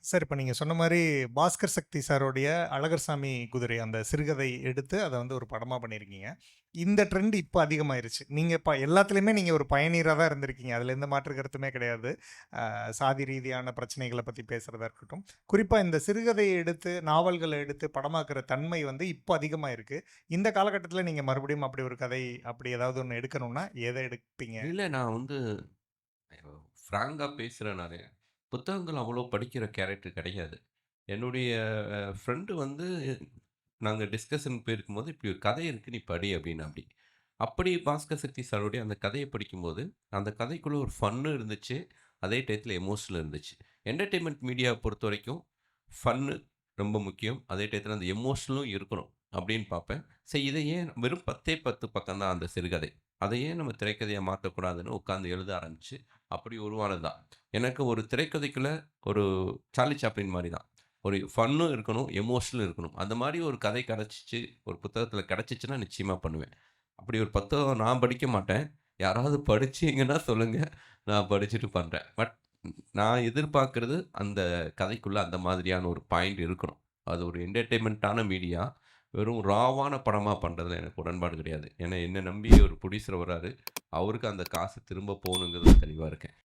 Sir, இப்ப நீங்க சொன்ன மாரி பாஸ்கர் சக்தி சாருடைய அழகர்சாமி குதிரை அந்த சிறுகதை எடுத்து அத வந்து ஒரு படமா பண்ணியிருக்கீங்க. இந்த ட்ரெண்ட் இப்ப அதிகமாயிருச்சு. நீங்க எல்லாத்துலயுமே நீங்க ஒரு பயனீரா தான் இருந்திருக்கீங்க. அதுல எந்த மாற்று கருத்துமே கிடையாது. சாதி ரீதியான பிரச்சனைகள பத்தி பேசுறதா இருக்கட்டும். குறிப்பா இந்த சிறுகதைய எடுத்து, நாவல்கள எடுத்து படமாக்குற தன்மை வந்து இப்ப அதிகமா இருக்கு. இந்த காலகட்டத்தில நீங்க மறுபடியும் அப்படி ஒரு கதை, அப்படி ஏதாவது ஒண்ணு எடுக்கணும்னா, எத எடுப்பீங்க? இல்ல நான் வந்து ஃப்ராங்கா பேசுறேன் நானு. புத்தகங்கள் அவ்வளோ படிக்கிற கேரக்டர் கிடையாது. என்னுடைய ஃப்ரெண்டு வந்து நாங்க டிஸ்கஷன் போயிருக்கும்போது, "இப்படி ஒரு கதை இருக்கு. நீ படி" அப்படின்னாப்படி. அப்படி பாஸ்கர் சக்தி சாருடைய அந்த கதைய படிக்கும்போது, அந்த கதைக்குள்ள ஒரு ஃபன்னு இருந்துச்சு. அதே டயத்தில எமோஷனல் இருந்துச்சு. என்டர்டெயின்மென்ட் மீடியாவ பொறுத்தவரைக்கும் ஃபன்னு ரொம்ப முக்கியம். அதே டயத்தில அந்த எமோஷனலும் இருக்கணும் அப்படின்னு பார்ப்பேன். சரி இத ஏன் வெறும் 10 பக்கம் தான் அந்த சிறுகதை. அத ஏன் நம்ம திரைக்கதையா மாத்தக்கூடாதுன்னு உட்கார்ந்து எழுத ஆரம்பிச்சு, அப்படி உருவானது தான். எனக்கு ஒரு திரைக்கதைக்குள்ள ஒரு சார்லி சாப்ளின் மாரி தான். ஒரு ஃபன்னும் இருக்கணும், எமோஷனலும் இருக்கணும். அந்த மாரி ஒரு கதை கிடைச்சுச்சு, ஒரு புத்தகத்தில கிடைச்சுச்சுன்னா நிச்சயமா பண்ணுவேன். அப்படி ஒரு புத்தகம் நான் படிக்க மாட்டேன். யாராவது படிச்சீங்கன்னா சொல்லுங்க. நான் படிச்சுட்டு பண்றேன். பட் நான் எதிர்பார்க்கிறது அந்த கதைக்குள்ள அந்த மாதிரியான ஒரு பாயிண்ட் இருக்கணும். அது ஒரு என்டர்டெயின்மென்ட்டான மீடியா. வெறும் ராவான படமா பண்றதுல எனக்கு உடன்பாடு கிடையாது. ஏன்னா என்ன நம்பி ஒரு புடியூசர் வராரு. அவருக்கு அந்த காசு திரும்ப போகணுங்கிறதுல தெளிவா இருக்கேன்.